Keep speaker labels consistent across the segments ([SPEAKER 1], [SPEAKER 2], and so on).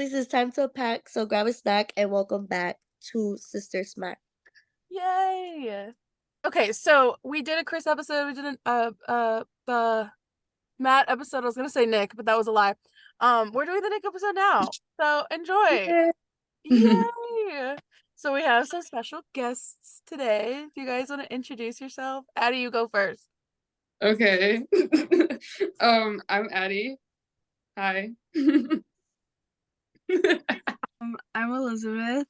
[SPEAKER 1] girlies, it's time to pack, so grab a snack and welcome back to Sister Smack.
[SPEAKER 2] Yay! Okay, so we did a Chris episode. We did an Matt episode. I was gonna say Nick, but that was a lie. We're doing the Nick episode now, so enjoy.
[SPEAKER 1] Yeah.
[SPEAKER 2] Yay! So we have some special guests today. Do you guys want to introduce yourself? Addie, you go first.
[SPEAKER 3] Okay. I'm Addie. Hi.
[SPEAKER 4] I'm Elizabeth.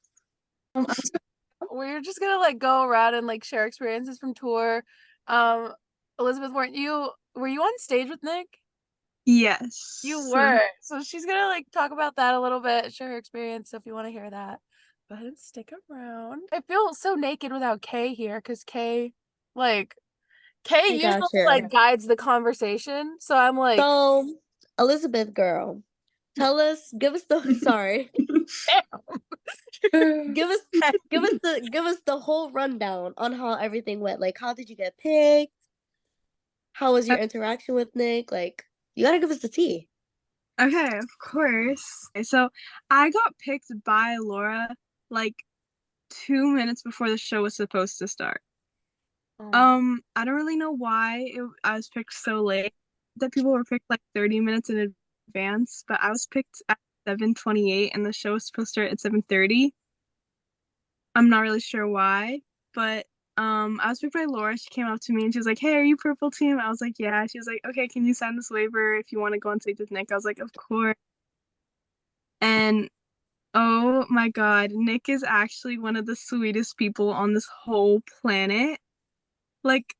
[SPEAKER 2] We're just gonna like go around and like share experiences from tour. Elizabeth, were you on stage with Nick?
[SPEAKER 4] Yes.
[SPEAKER 2] You were. So she's gonna like talk about that a little bit, share her experience. So if you want to hear that, go ahead and stick around. I feel so naked without Kay here because Kay
[SPEAKER 1] I
[SPEAKER 2] usually
[SPEAKER 1] got you.
[SPEAKER 2] like guides the conversation. So I'm like,
[SPEAKER 1] So, Elizabeth, girl, give us the sorry, give us the whole rundown on how everything went. Like, how did you get picked? How was your interaction with Nick? Like, you gotta give us the tea.
[SPEAKER 4] Okay, of course. So I got picked by Laura like 2 minutes before the show was supposed to start. I don't really know why I was picked so late. That people were picked like 30 minutes in advance, but I was picked at 7:28 and the show was supposed to start at 7:30. I'm not really sure why, but I was picked by Laura. She came up to me and she was like, "Hey, are you purple team?" I was like, "Yeah." She was like, "Okay, can you sign this waiver if you want to go on stage with Nick?" I was like, "Of course." And oh my God, Nick is actually one of the sweetest people on this whole planet. Like,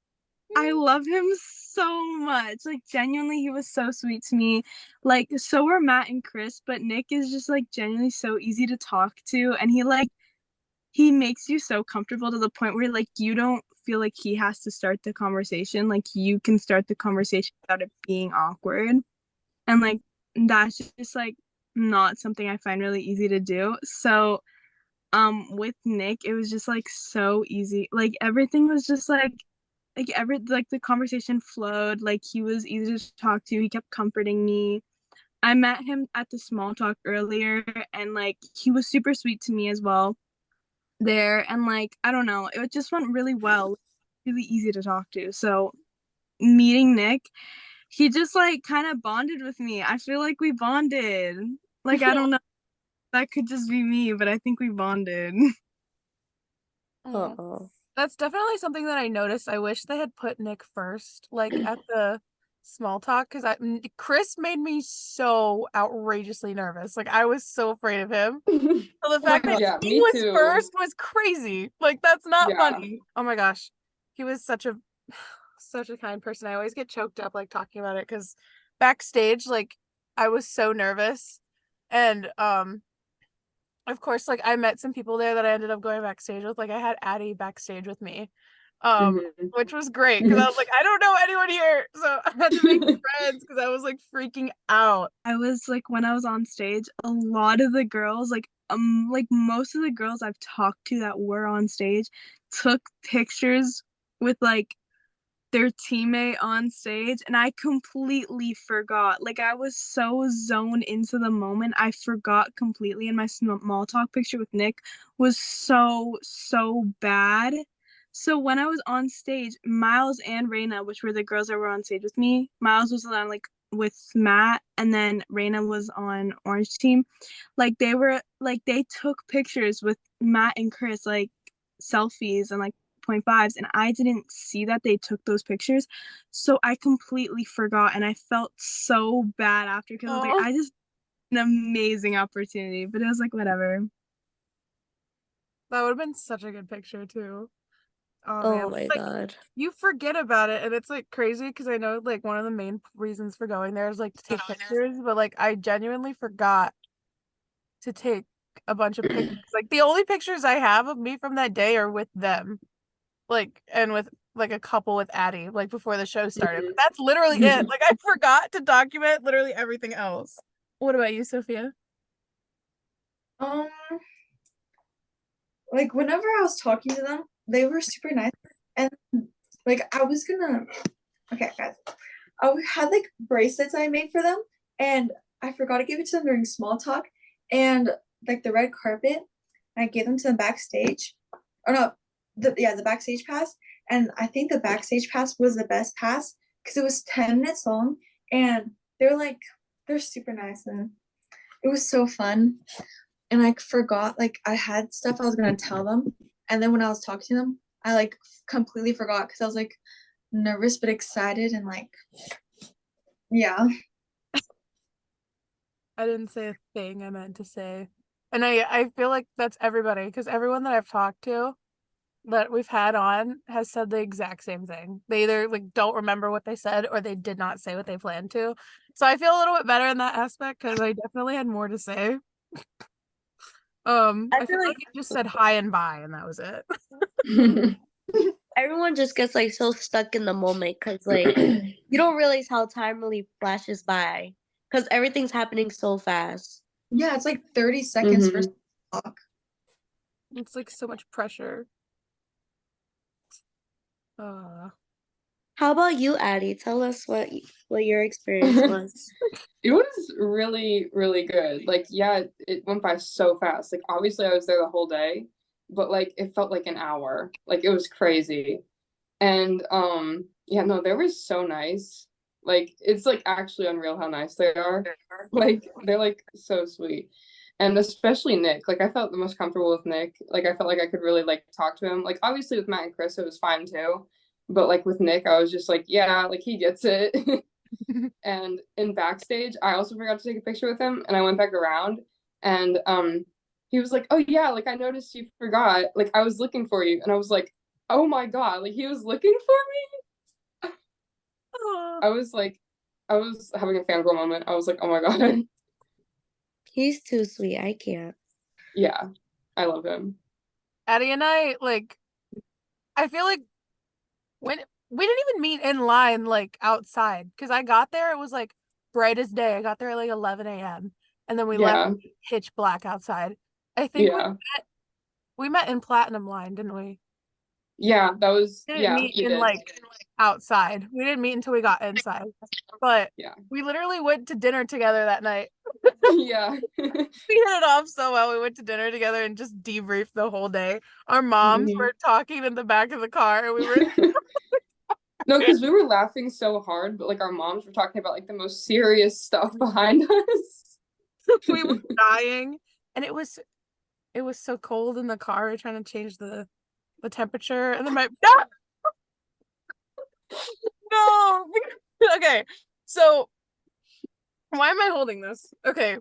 [SPEAKER 4] I love him so much. Like, genuinely, he was so sweet to me. Like, so were Matt and Chris, but Nick is just like genuinely so easy to talk to, and he makes you so comfortable to the point where like you don't feel like he has to start the conversation. Like, you can start the conversation without it being awkward. And like that's just like not something I find really easy to do. So with Nick, it was just like so easy. Like everything was just like the conversation flowed. Like he was easy to talk to. He kept comforting me. I met him at the small talk earlier and like he was super sweet to me as well there, and like I don't know, it just went really well, really easy to talk to. So meeting Nick, he just like kind of bonded with me. I feel like we bonded. Like I don't know, that could just be me, but I think we bonded.
[SPEAKER 1] Oh,
[SPEAKER 2] That's definitely something that I noticed. I wish they had put Nick first, like at the small talk, because Chris made me so outrageously nervous. Like I was so afraid of him. So the fact that
[SPEAKER 3] Yeah,
[SPEAKER 2] he
[SPEAKER 3] me
[SPEAKER 2] was
[SPEAKER 3] too.
[SPEAKER 2] first was crazy. Like that's not
[SPEAKER 3] Yeah.
[SPEAKER 2] funny. Oh my gosh. He was such a kind person. I always get choked up like talking about it because backstage, like I was so nervous. And of course, like I met some people there that I ended up going backstage with. Like I had Addie backstage with me. Which was great because I was like, I don't know anyone here. So I had to make friends because I was like freaking out.
[SPEAKER 4] I was like, when I was on stage, a lot of the girls, like most of the girls I've talked to that were on stage took pictures with like their teammate on stage, and I completely forgot. Like I was so zoned into the moment, I forgot completely, and my small talk picture with Nick was so bad. So when I was on stage, Miles and Raina, which were the girls that were on stage with me, Miles was on like with Matt, and then Raina was on Orange Team. Like they took pictures with Matt and Chris, like selfies and like point fives, and I didn't see that they took those pictures, so I completely forgot, and I felt so bad after because I was like,
[SPEAKER 2] Oh,
[SPEAKER 4] I just an amazing opportunity, but it was like whatever.
[SPEAKER 2] that would have been such a good picture too. Oh man,
[SPEAKER 1] oh my
[SPEAKER 2] like
[SPEAKER 1] God.
[SPEAKER 2] you forget about it, and it's like crazy because I know like one of the main reasons for going there is like to take pictures, but like I genuinely forgot to take a bunch of pictures. Like the only pictures I have of me from that day are with them, like and with like a couple with Addie, like before the show started. But that's literally it. Like I forgot to document literally everything else. What about you, Sophia?
[SPEAKER 5] Um, like whenever I was talking to them, they were super nice, and like I was gonna, okay, guys, I had like bracelets I made for them, and I forgot to give it to them during small talk, and like the red carpet. And I gave them to them backstage. Or no, the backstage pass. And I think the backstage pass was the best pass because it was 10 minutes long, and they're super nice, and it was so fun. And I forgot, like, I had stuff I was gonna tell them, and then when I was talking to them, I like completely forgot because I was like nervous but excited, and like, yeah.
[SPEAKER 2] I didn't say a thing I meant to say. And I feel like that's everybody, because everyone that I've talked to that we've had on has said the exact same thing. They either like don't remember what they said or they did not say what they planned to. So I feel a little bit better in that aspect because I definitely had more to say. I feel like you just said hi and bye and that was it.
[SPEAKER 1] Everyone just gets like so stuck in the moment because like you don't realize how time really flashes by because everything's happening so fast.
[SPEAKER 5] Yeah, it's like 30 seconds for talk.
[SPEAKER 2] It's like so much pressure.
[SPEAKER 1] How about you, Addie? Tell us what your experience was.
[SPEAKER 3] It was really, really good. Like, yeah, it went by so fast. Like, obviously, I was there the whole day, but like, it felt like an hour. Like, it was crazy. And yeah, no, they were so nice. Like, it's like actually unreal how nice they are. Like, they're like so sweet. And especially Nick. Like, I felt the most comfortable with Nick. Like, I felt like I could really like talk to him. Like, obviously with Matt and Chris, it was fine too. But like with Nick, I was just like, yeah, like he gets it. And in backstage, I also forgot to take a picture with him, and I went back around, and he was like, "Oh yeah, like I noticed you forgot. Like I was looking for you," and I was like, "Oh my god!" Like he was looking for me. I was having a fangirl moment. I was like, "Oh my god."
[SPEAKER 1] He's too sweet. I can't.
[SPEAKER 3] Yeah, I love him.
[SPEAKER 2] Addie and I, like, I feel like when we didn't even meet in line, like outside, because I got there, it was like bright as day. I got there at like 11 a.m. and then we left
[SPEAKER 3] Yeah,
[SPEAKER 2] pitch black outside. I think
[SPEAKER 3] yeah,
[SPEAKER 2] we met in Platinum Line, didn't we?
[SPEAKER 3] yeah. That was
[SPEAKER 2] We didn't
[SPEAKER 3] yeah.
[SPEAKER 2] meet
[SPEAKER 3] We
[SPEAKER 2] in
[SPEAKER 3] did.
[SPEAKER 2] like outside. We didn't meet until we got inside. But
[SPEAKER 3] Yeah,
[SPEAKER 2] we literally went to dinner together that night.
[SPEAKER 3] yeah.
[SPEAKER 2] We hit it off so well. We went to dinner together and just debriefed the whole day. Our moms
[SPEAKER 3] Mhm.
[SPEAKER 2] were talking in the back of the car, and we were
[SPEAKER 3] No, because we were laughing so hard, but like our moms were talking about like the most serious stuff behind us.
[SPEAKER 2] we were dying, and it was so cold in the car. We were trying to change the temperature, and then my no. Okay, so why am I holding this? Okay,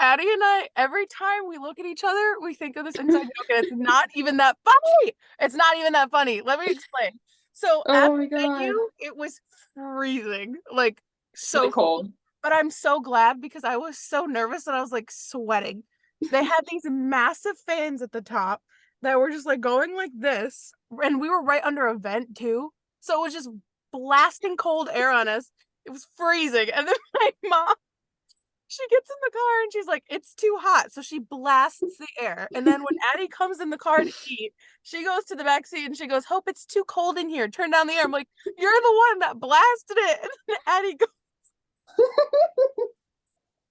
[SPEAKER 2] Addie and I, every time we look at each other, we think of this inside joke, and it's not even that funny. It's not even that funny. Let me explain. So at
[SPEAKER 3] Oh my
[SPEAKER 2] the
[SPEAKER 3] god.
[SPEAKER 2] venue, it was freezing, like so
[SPEAKER 3] Really
[SPEAKER 2] cold.
[SPEAKER 3] cold.
[SPEAKER 2] But I'm so glad because I was so nervous that I was like sweating. They had these massive fans at the top that were just like going like this, and we were right under a vent too. So it was just blasting cold air on us. It was freezing. And then my mom, she gets in the car and she's like, it's too hot. So she blasts the air. And then when Addie comes in the car to eat, she goes to the back seat and she goes, Hope it's too cold in here. Turn down the air. I'm like, you're the one that blasted it. And then Addie goes,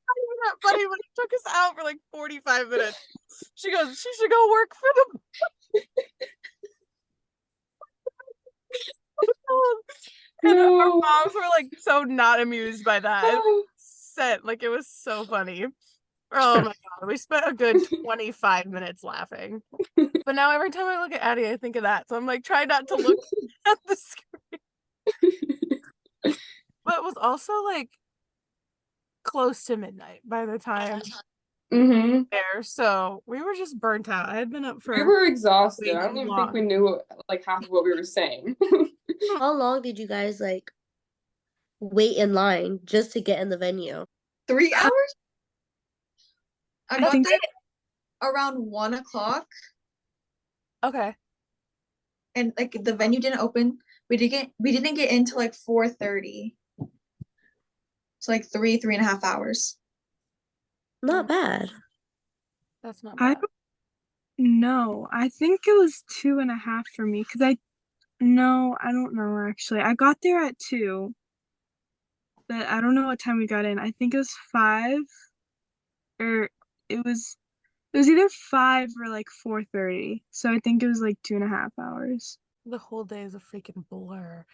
[SPEAKER 2] not even that funny, but it took us out for like 45 minutes. She goes, she should go work for the and our
[SPEAKER 3] No.
[SPEAKER 2] moms were like so not amused by that. And set like it was so funny. Oh my god, we spent a good 25 minutes laughing. But now every time I look at Addie, I think of that. So I'm like, try not to look at the screen. But it was also like close to midnight by the time
[SPEAKER 3] Mm-hmm.
[SPEAKER 2] there. So we were just burnt out. I had been up
[SPEAKER 3] We
[SPEAKER 2] for
[SPEAKER 3] were exhausted.
[SPEAKER 2] way
[SPEAKER 3] I don't
[SPEAKER 2] too
[SPEAKER 3] even think we
[SPEAKER 2] long.
[SPEAKER 3] knew like half of what we were saying.
[SPEAKER 1] How long did you guys like wait in line just to get in the venue?
[SPEAKER 5] 3 hours? I
[SPEAKER 4] I
[SPEAKER 5] got
[SPEAKER 4] think
[SPEAKER 5] there around 1 o'clock,
[SPEAKER 2] Okay.
[SPEAKER 5] and like the venue didn't open. We didn't get into like 4:30. So like 3.5 hours.
[SPEAKER 1] Not bad.
[SPEAKER 2] That's not
[SPEAKER 4] I
[SPEAKER 2] bad.
[SPEAKER 4] don't know. I think it was 2.5 for me because I don't know actually. I got there at 2, but I don't know what time we got in. I think it was 5 or it was either 5 or like 4:30. So I think it was like 2.5 hours.
[SPEAKER 2] The whole day is a freaking blur.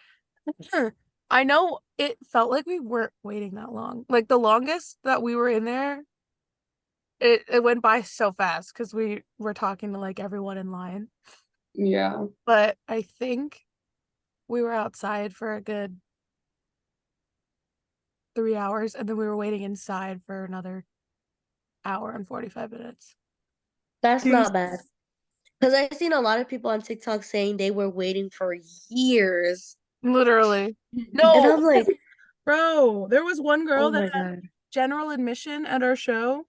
[SPEAKER 2] I know it felt like we weren't waiting that long. Like the longest that we were in there, it went by so fast because we were talking to like everyone in line.
[SPEAKER 3] Yeah.
[SPEAKER 2] But I think we were outside for a good 3 hours, and then we were waiting inside for another hour and 45 minutes.
[SPEAKER 1] That's
[SPEAKER 4] Dude,
[SPEAKER 1] not bad. Because I've seen a lot of people on TikTok saying they were waiting for years.
[SPEAKER 2] Literally.
[SPEAKER 1] And
[SPEAKER 2] No,
[SPEAKER 1] I'm like,
[SPEAKER 2] bro, there was one girl
[SPEAKER 1] oh
[SPEAKER 2] that
[SPEAKER 1] my
[SPEAKER 2] had
[SPEAKER 1] God.
[SPEAKER 2] general admission at our show,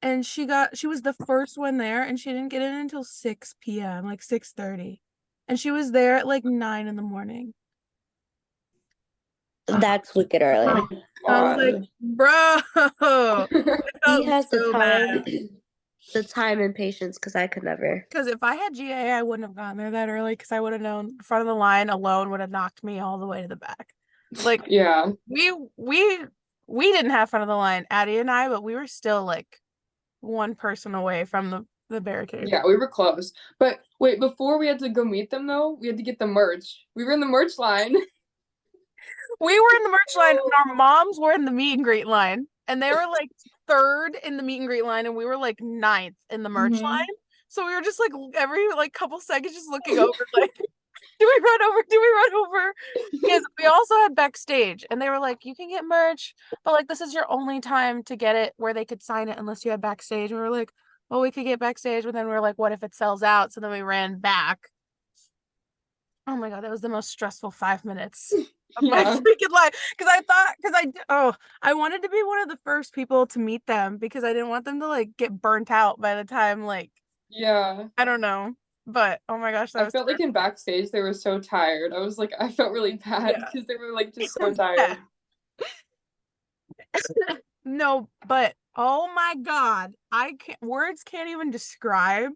[SPEAKER 2] and she was the first one there, and she didn't get in until 6 p.m., like 6:30. And she was there at like 9 in the morning.
[SPEAKER 1] That's wicked early.
[SPEAKER 2] I was like,
[SPEAKER 3] God.
[SPEAKER 2] bro, it
[SPEAKER 1] He
[SPEAKER 2] felt
[SPEAKER 1] has
[SPEAKER 2] so bad.
[SPEAKER 1] the time and patience, because I could never.
[SPEAKER 2] Because if I had GA, I wouldn't have gotten there that early because I would have known front of the line alone would have knocked me all the way to the back. Like
[SPEAKER 3] Yeah.
[SPEAKER 2] we didn't have front of the line, Addie and I, but we were still like one person away from the barricade.
[SPEAKER 3] Yeah, we were close. But wait, before we had to go meet them though, we had to get the merch. We were in the merch line.
[SPEAKER 2] We were in the merch line, and our moms were in the meet and greet line, and they were like third in the meet and greet line, and we were like ninth in the merch line. So we were just like every like couple seconds just looking over, like, do we run over? Do we run over? Because we also had backstage, and they were like, you can get merch, but like this is your only time to get it where they could sign it unless you had backstage. And we were like, well, we could get backstage, but then we were like, what if it sells out? So then we ran back. Oh my God, that was the most stressful 5 minutes of my
[SPEAKER 3] Yeah.
[SPEAKER 2] freaking life. Because I wanted to be one of the first people to meet them because I didn't want them to like get burnt out by the time, like,
[SPEAKER 3] Yeah.
[SPEAKER 2] I don't know. But oh my gosh, that
[SPEAKER 3] I
[SPEAKER 2] was
[SPEAKER 3] felt like in backstage they were so tired. I was like, I felt really bad
[SPEAKER 2] Yeah.
[SPEAKER 3] because they were like just
[SPEAKER 2] It
[SPEAKER 3] so
[SPEAKER 2] was
[SPEAKER 3] tired.
[SPEAKER 2] bad. No, but oh my God, words can't even describe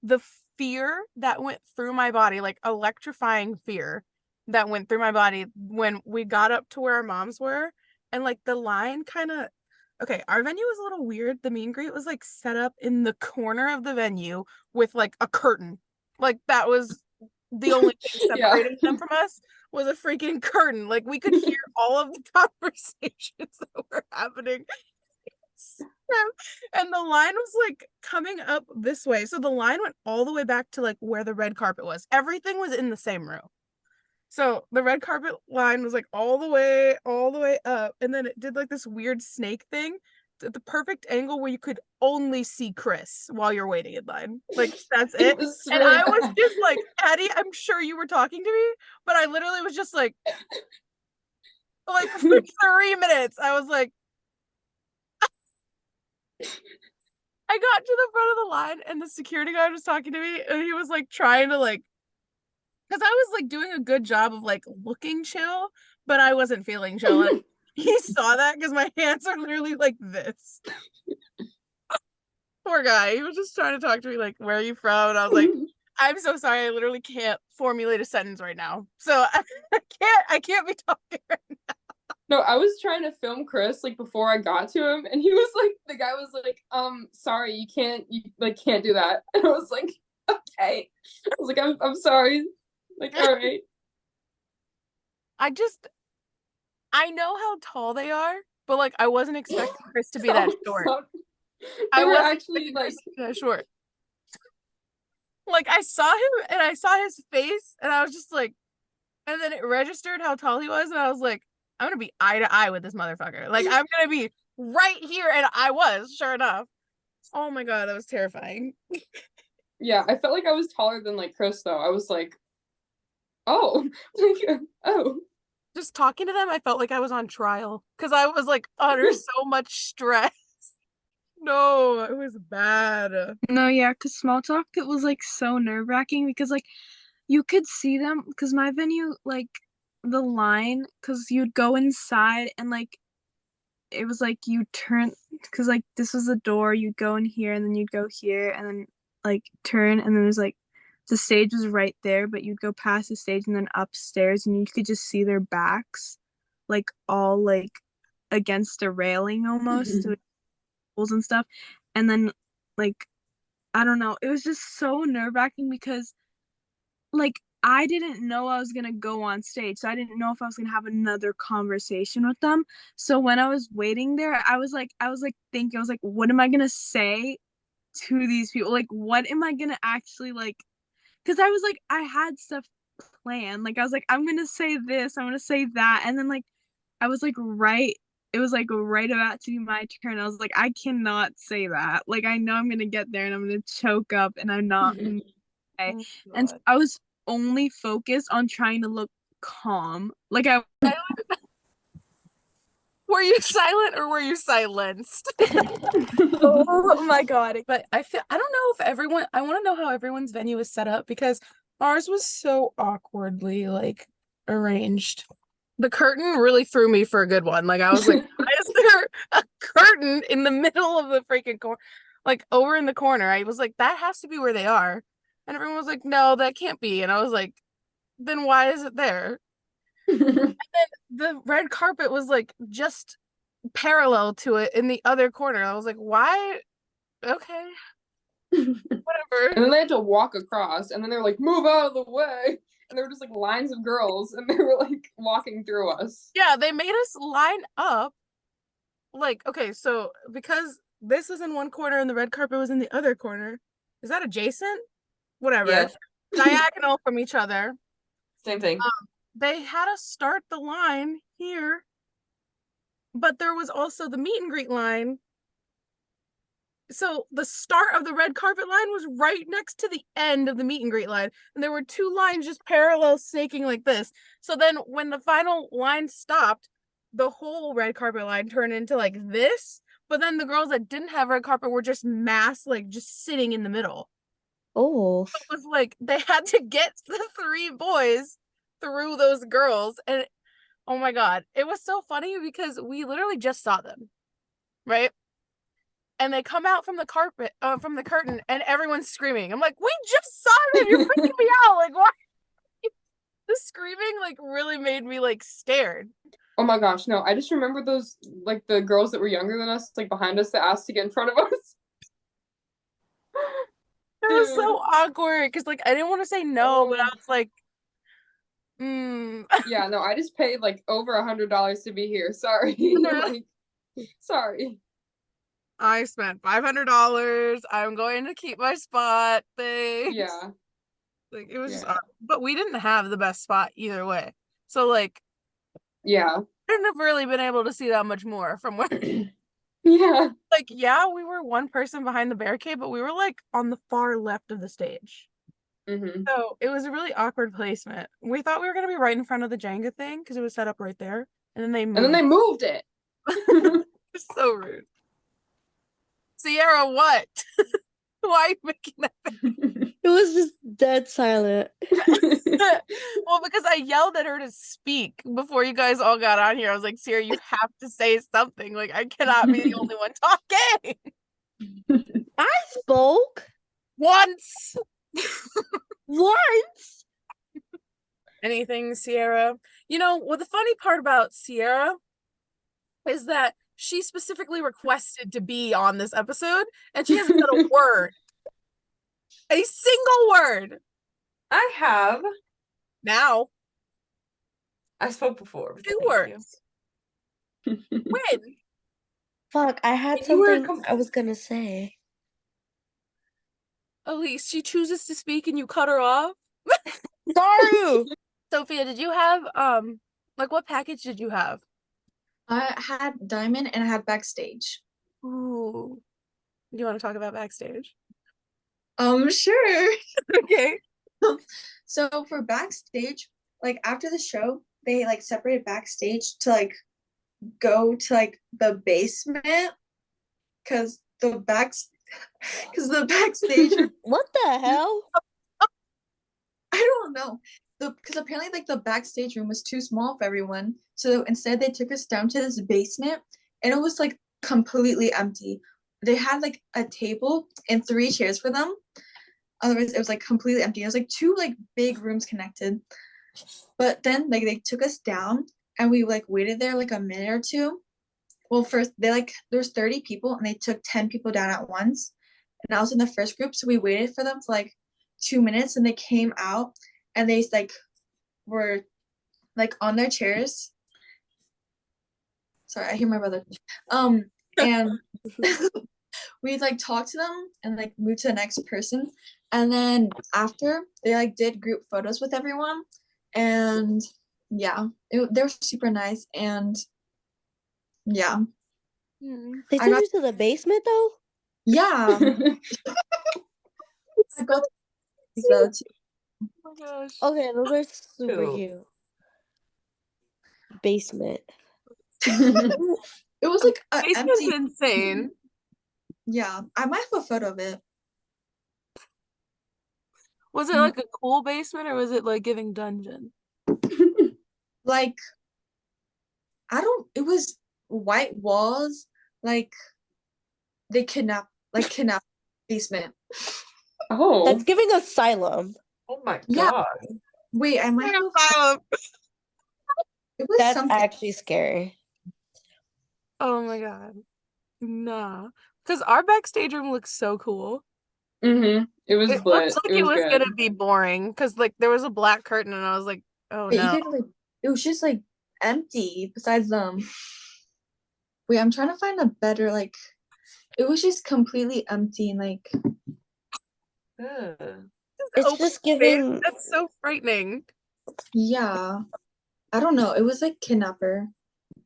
[SPEAKER 2] the fear that went through my body, like electrifying fear that went through my body when we got up to where our moms were, and like the line kind of, okay, our venue was a little weird. The meet and greet was like set up in the corner of the venue with like a curtain. Like that was the only thing
[SPEAKER 3] Yeah.
[SPEAKER 2] separating them from us was a freaking curtain. Like we could hear all of the conversations that were happening. And the line was like coming up this way. So the line went all the way back to like where the red carpet was. Everything was in the same row. So the red carpet line was like all the way up. And then it did like this weird snake thing at the perfect angle where you could only see Chris while you're waiting in line. Like that's
[SPEAKER 3] It
[SPEAKER 2] it.
[SPEAKER 3] was
[SPEAKER 2] And
[SPEAKER 3] really
[SPEAKER 2] I was
[SPEAKER 3] bad.
[SPEAKER 2] just like, Addie, I'm sure you were talking to me, but I literally was just like for 3 minutes. I was like, I got to the front of the line and the security guard was talking to me and he was like trying to like, because I was like doing a good job of like looking chill, but I wasn't feeling chill. And he saw that because my hands are literally like this. Poor guy. He was just trying to talk to me like, where are you from? And I was like, I'm so sorry. I literally can't formulate a sentence right now. So I can't be talking right now.
[SPEAKER 3] No, I was trying to film Chris like before I got to him, and he was like, the guy was like, sorry, you like can't do that. And I was like, okay. I was like, I'm sorry. Like, all right.
[SPEAKER 2] I know how tall they are, but like I wasn't expecting Chris to be that short.
[SPEAKER 3] They were
[SPEAKER 2] wasn't
[SPEAKER 3] actually
[SPEAKER 2] expecting
[SPEAKER 3] like
[SPEAKER 2] Chris to be that short. Like I saw him and I saw his face and I was just like, and then it registered how tall he was and I was like, I'm gonna be eye to eye with this motherfucker. Like I'm gonna be right here, and I was, sure enough. Oh my God, that was terrifying.
[SPEAKER 3] Yeah, I felt like I was taller than like Chris though. I was like, oh, like, oh.
[SPEAKER 2] Just talking to them, I felt like I was on trial because I was like under so much stress. No, it was bad.
[SPEAKER 4] No, yeah, because small talk, it was like so nerve-wracking because like you could see them because my venue, like the line, because you'd go inside and like it was like you turn, because like this was the door, you'd go in here and then you'd go here and then like turn, and then there's like the stage was right there, but you'd go past the stage and then upstairs and you could just see their backs like all like against a railing almost with poles and stuff. And then like, I don't know. It was just so nerve-wracking because like I didn't know I was gonna go on stage. So I didn't know if I was gonna have another conversation with them. So when I was waiting there, I was like thinking, I was like, what am I gonna say to these people? Like, what am I gonna actually like? Because I was like, I had stuff planned. Like I was like, I'm gonna say this, I'm gonna say that, and then like I was like right. It was like right about to be my turn. I was like, I cannot say that. Like I know I'm gonna get there and I'm gonna choke up and I'm not okay.
[SPEAKER 2] Oh,
[SPEAKER 4] And so
[SPEAKER 2] God.
[SPEAKER 4] I was only focused on trying to look calm. Like I
[SPEAKER 2] Were you silent or were you silenced?
[SPEAKER 4] oh my god.
[SPEAKER 2] But I don't know if I want to know how everyone's venue is set up because ours was so awkwardly like arranged. The curtain really threw me for a good one. Like I was like, why is there a curtain in the middle of the freaking corner? Like over in the corner. I was like, that has to be where they are. And everyone was like, no, that can't be. And I was like, then why is it there? The red carpet was like just parallel to it in the other corner. I was like, why? Okay,
[SPEAKER 3] And
[SPEAKER 2] whatever.
[SPEAKER 3] then they had to walk across, and then they were like, move out of the way. And there were just like lines of girls, and they were like walking through us.
[SPEAKER 2] Yeah, they made us line up. Like, okay, so because this was in one corner and the red carpet was in the other corner, is that adjacent? Whatever.
[SPEAKER 6] Yes.
[SPEAKER 2] Diagonal from each other.
[SPEAKER 6] Same thing.
[SPEAKER 2] They had us start the line here, but there was also the meet and greet line. So the start of the red carpet line was right next to the end of the meet and greet line. And there were two lines just parallel snaking like this. So then when the final line stopped, the whole red carpet line turned into like this. But then the girls that didn't have red carpet were just like just sitting in the middle.
[SPEAKER 1] Oh.
[SPEAKER 2] It was like they had to get the three boys through those girls. And oh my God, it was so funny because we literally just saw them, right? And they come out from the curtain, and everyone's screaming. I'm like, we just saw them. You're freaking me out. Like, why? The screaming like really made me like scared.
[SPEAKER 3] Oh my gosh, no, I just remember those, like the girls that were younger than us, like behind us that asked to get in front of us.
[SPEAKER 2] It was so awkward because like I didn't want to say no, but I
[SPEAKER 3] Oh.
[SPEAKER 2] was like,
[SPEAKER 3] Yeah, no, I just paid like over $100 to be here. Sorry. Like, sorry.
[SPEAKER 2] I spent $500. I'm going to keep my spot. Thanks.
[SPEAKER 3] Yeah.
[SPEAKER 2] Like it was just
[SPEAKER 3] Yeah.
[SPEAKER 2] awkward. But we didn't have the best spot either way. So like
[SPEAKER 3] Yeah.
[SPEAKER 2] I didn't have really been able to see that much more from where
[SPEAKER 3] Yeah.
[SPEAKER 2] like yeah, we were one person behind the barricade, but we were like on the far left of the stage.
[SPEAKER 3] Mm-hmm.
[SPEAKER 2] So it was a really awkward placement. We thought we were gonna be right in front of the Jenga thing because it was set up right there, and then they moved.
[SPEAKER 3] And then they moved it.
[SPEAKER 2] It's so rude. Sierra, what? Why are you making that?
[SPEAKER 1] It was just dead silent.
[SPEAKER 2] Well, because I yelled at her to speak before you guys all got on here. I was like, Sierra, you have to say something. Like, I cannot be the only one talking.
[SPEAKER 1] I spoke
[SPEAKER 2] Once.
[SPEAKER 1] once.
[SPEAKER 2] Anything, Sierra? You know, what the funny part about Sierra is that she specifically requested to be on this episode, and she hasn't said a word. A single word.
[SPEAKER 6] I have.
[SPEAKER 2] Now,
[SPEAKER 6] I spoke before. but
[SPEAKER 2] two
[SPEAKER 6] thank you.
[SPEAKER 2] words. When?
[SPEAKER 1] Fuck, I had
[SPEAKER 6] You were
[SPEAKER 1] something I was gonna say.
[SPEAKER 2] Elise, she chooses to speak and you cut her off.
[SPEAKER 1] Sorry.
[SPEAKER 2] Sophia, did you have like what package did you have?
[SPEAKER 5] I had Diamond and I had Backstage.
[SPEAKER 2] Ooh. Do you want to talk about Backstage?
[SPEAKER 5] Sure.
[SPEAKER 2] Okay.
[SPEAKER 5] So for Backstage, like after the show, they like separated Backstage to like go to like the basement because the Backstage
[SPEAKER 1] What the hell?
[SPEAKER 5] I don't know. Because apparently like the backstage room was too small for everyone. So instead they took us down to this basement and it was like completely empty. They had like a table and 3 chairs for them. Otherwise it was like completely empty. It was like 2 like big rooms connected. But then like they took us down and we like waited there like a minute or two. Well, first they like there's 30 people and they took 10 people down at once. and I was in the first group, so we waited for them for like 2 minutes, and they came out, and they like were like on their chairs. Sorry, I hear my brother. And we like talked to them and like moved to the next person, and then after they like did group photos with everyone, and yeah, they were super nice, and yeah,
[SPEAKER 1] They
[SPEAKER 5] I
[SPEAKER 1] took
[SPEAKER 5] got
[SPEAKER 1] you to the basement though?
[SPEAKER 5] yeah, I got though too.
[SPEAKER 2] Oh my gosh.
[SPEAKER 1] Okay, those are super
[SPEAKER 6] Cute.
[SPEAKER 1] cute. Basement.
[SPEAKER 5] It was like an
[SPEAKER 2] Basement's
[SPEAKER 5] empty.
[SPEAKER 2] insane.
[SPEAKER 5] Yeah, I might have a photo of it.
[SPEAKER 2] Was it like a cool basement or was it like giving dungeon?
[SPEAKER 5] Like, I don't. It was white walls. Like they kidnapped basement.
[SPEAKER 3] Oh.
[SPEAKER 1] That's giving asylum.
[SPEAKER 6] Oh my
[SPEAKER 5] Yeah.
[SPEAKER 6] god.
[SPEAKER 5] Wait, I might have.
[SPEAKER 2] Asylum.
[SPEAKER 5] It was
[SPEAKER 1] That's
[SPEAKER 5] something.
[SPEAKER 1] actually scary.
[SPEAKER 2] Oh my god. Nah. Because our backstage room looks so cool.
[SPEAKER 3] It was
[SPEAKER 2] It
[SPEAKER 3] lit.
[SPEAKER 2] looks like
[SPEAKER 3] It
[SPEAKER 2] it
[SPEAKER 3] was
[SPEAKER 2] was
[SPEAKER 3] good.
[SPEAKER 2] gonna be boring. Because like there was a black curtain and I was like, oh
[SPEAKER 5] Wait,
[SPEAKER 2] no.
[SPEAKER 5] you could like. It was just like empty. Besides Wait, I'm trying to find a better like. It was just completely empty and like.
[SPEAKER 6] Ugh.
[SPEAKER 1] It's
[SPEAKER 2] Open
[SPEAKER 1] just
[SPEAKER 2] space?
[SPEAKER 1] giving.
[SPEAKER 2] That's so frightening.
[SPEAKER 5] Yeah, I don't know. It was like kidnapper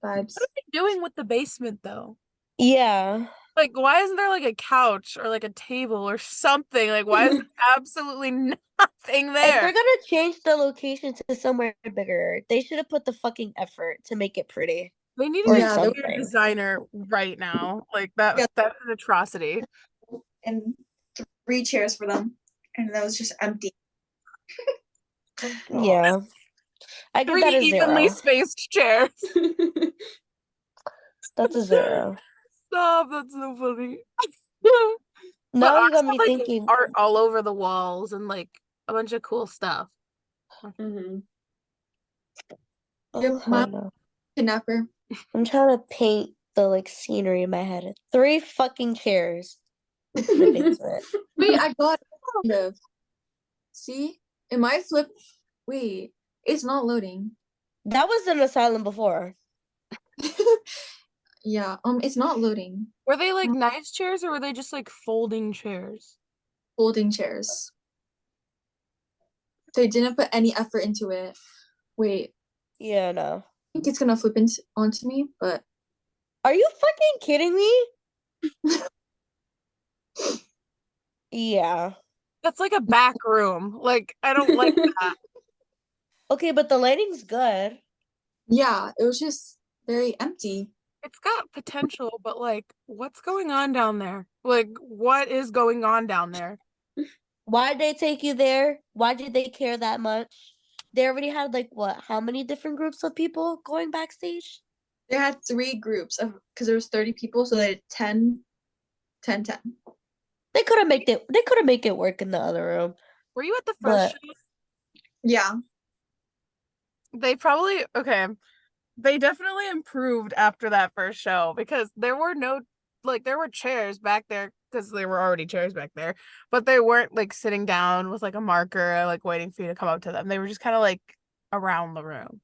[SPEAKER 5] vibes.
[SPEAKER 2] What are they doing with the basement though?
[SPEAKER 1] Yeah.
[SPEAKER 2] Like, why isn't there like a couch or like a table or something? Like, why is there absolutely nothing
[SPEAKER 1] If
[SPEAKER 2] there?
[SPEAKER 1] they're gonna change the location to somewhere bigger, they should have put the fucking effort to make it pretty.
[SPEAKER 2] They need
[SPEAKER 1] Or
[SPEAKER 2] to
[SPEAKER 5] Yeah,
[SPEAKER 2] get a
[SPEAKER 1] something.
[SPEAKER 2] designer right now. Like that.
[SPEAKER 5] Yeah.
[SPEAKER 2] That's an atrocity.
[SPEAKER 5] And 3 chairs for them, and that was just empty.
[SPEAKER 1] Yeah. I give
[SPEAKER 2] 3
[SPEAKER 1] that a
[SPEAKER 2] evenly
[SPEAKER 1] 0.
[SPEAKER 2] spaced chairs.
[SPEAKER 1] That's a 0.
[SPEAKER 2] Stop. That's so funny.
[SPEAKER 1] Now
[SPEAKER 2] But
[SPEAKER 1] you got
[SPEAKER 2] ours
[SPEAKER 1] me
[SPEAKER 2] have, like,
[SPEAKER 1] thinking.
[SPEAKER 2] art all over the walls and like a bunch of cool stuff.
[SPEAKER 1] Oh,
[SPEAKER 5] Yep,
[SPEAKER 1] I
[SPEAKER 5] my
[SPEAKER 1] don't know.
[SPEAKER 5] kidnapper.
[SPEAKER 1] I'm trying to paint the like scenery in my head. 3 fucking chairs in the basement.
[SPEAKER 5] Wait, I got it. Kind of. See, it might flip. Wait, it's not loading.
[SPEAKER 1] That was an asylum before.
[SPEAKER 5] Yeah, it's not loading.
[SPEAKER 2] Were they like nice chairs or were they just like folding chairs?
[SPEAKER 5] Folding chairs. They didn't put any effort into it. Wait,
[SPEAKER 1] Yeah, no.
[SPEAKER 5] I think it's gonna flip onto me, but
[SPEAKER 1] Are you fucking kidding me? Yeah.
[SPEAKER 2] That's like a back room. Like, I don't like that.
[SPEAKER 1] Okay, but the lighting's good.
[SPEAKER 5] yeah, it was just very empty.
[SPEAKER 2] It's got potential, but like, what's going on down there? Like, what is going on down there?
[SPEAKER 1] Why did they take you there? Why did they care that much? They already had like what? How many different groups of people going backstage?
[SPEAKER 5] They had 3 groups of because there was 30 people, so they had 10.
[SPEAKER 1] They could have made it. They could have made it work in the other room.
[SPEAKER 2] Were you at the first
[SPEAKER 1] But
[SPEAKER 2] show?
[SPEAKER 5] Yeah,
[SPEAKER 2] They probably, okay. They definitely improved after that first show because there were there were chairs back there because there were already chairs back there, but they weren't like sitting down with like a marker, like waiting for you to come up to them. They were just kind of like around the room,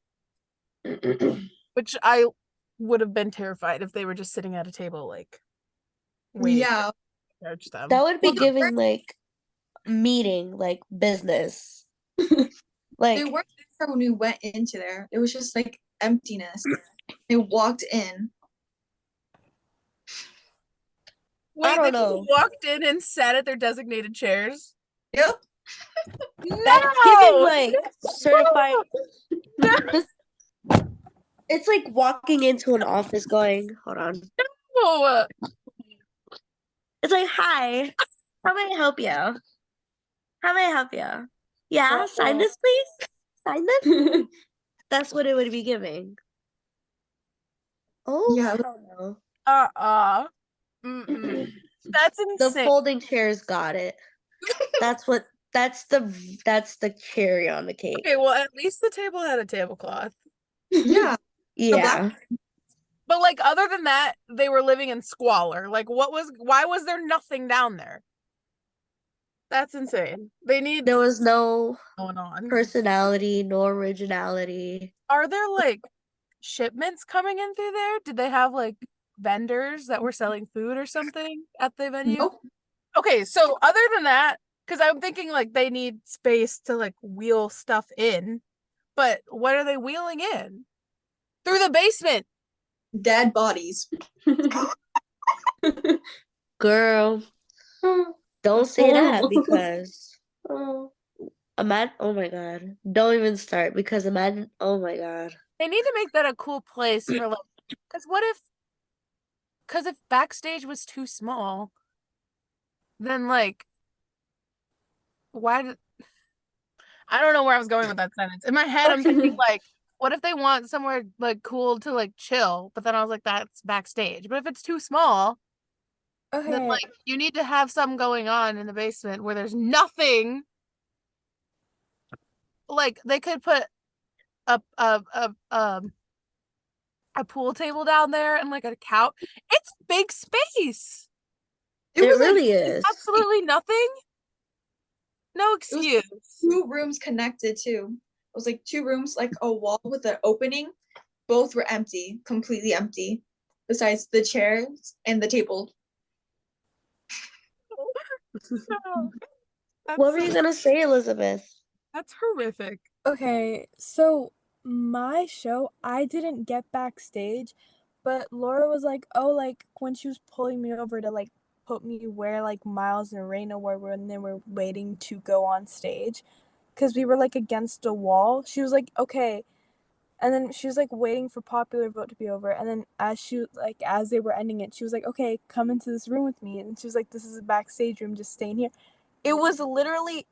[SPEAKER 2] which I would have been terrified if they were just sitting at a table, like waiting
[SPEAKER 5] yeah.
[SPEAKER 2] to approach them.
[SPEAKER 1] that would be
[SPEAKER 5] Well, the
[SPEAKER 1] giving
[SPEAKER 5] first-
[SPEAKER 1] like meeting, like business.
[SPEAKER 5] They
[SPEAKER 1] Like
[SPEAKER 5] weren't there when we went into there. It was just like emptiness. They walked in.
[SPEAKER 2] Wait,
[SPEAKER 1] don't
[SPEAKER 2] they
[SPEAKER 1] know.
[SPEAKER 2] walked in and sat at their designated chairs.
[SPEAKER 5] Yep.
[SPEAKER 1] that's giving like certified. It's like walking into an office going, hold on.
[SPEAKER 2] No.
[SPEAKER 1] It's like, hi, how may I help you? How may I help you? Yeah, sign this, please. Sign this. That's what it would be giving. Oh,
[SPEAKER 5] Yeah.
[SPEAKER 1] I don't know.
[SPEAKER 2] Mm-mm. That's
[SPEAKER 1] The
[SPEAKER 2] insane.
[SPEAKER 1] folding chairs got it. That's the cherry on the cake.
[SPEAKER 2] Okay, well, at least the table had a tablecloth.
[SPEAKER 5] Yeah.
[SPEAKER 1] Yeah.
[SPEAKER 2] But like other than that, they were living in squalor. Like why was there nothing down there? That's insane. They need
[SPEAKER 1] There was no
[SPEAKER 2] going on.
[SPEAKER 1] personality, no originality.
[SPEAKER 2] Are there like shipments coming in through there? Did they have like vendors that were selling food or something at the venue?
[SPEAKER 5] Nope.
[SPEAKER 2] Okay, so other than that, because I'm thinking like they need space to like wheel stuff in, but what are they wheeling in? Through the basement.
[SPEAKER 5] Dead bodies.
[SPEAKER 1] Girl, don't
[SPEAKER 3] That's
[SPEAKER 1] say that
[SPEAKER 3] horrible.
[SPEAKER 1] because
[SPEAKER 3] Oh.
[SPEAKER 1] imagine. Oh my God, don't even start because imagine. Oh my God.
[SPEAKER 2] They need to make that a cool place for like, because if backstage was too small, then like, why did I don't know where I was going with that sentence. In my head, I'm thinking like, what if they want somewhere like cool to like chill? But then I was like, that's backstage. But if it's too small, then
[SPEAKER 4] Okay.
[SPEAKER 2] like you need to have something going on in the basement where there's nothing. Like they could put a pool table down there and like a couch. It's big space.
[SPEAKER 1] It
[SPEAKER 5] was like
[SPEAKER 1] really is.
[SPEAKER 2] Absolutely nothing. No
[SPEAKER 5] was
[SPEAKER 2] excuse.
[SPEAKER 5] 2 rooms connected too. It was like 2 rooms, like a wall with an opening. Both were empty, completely empty, besides the chairs and the table.
[SPEAKER 1] What were you gonna say, Elizabeth?
[SPEAKER 2] That's horrific.
[SPEAKER 4] Okay, so my show, I didn't get backstage, but Laura was like, oh, like when she was pulling me over to like put me where like Miles and Raina were when they were waiting to go on stage, because we were like against a wall. She was like, okay. And then she was like waiting for popular vote to be over. And then as they were ending it, she was like, okay, come into this room with me. And she was like, this is a backstage room, just stay in here. It was literally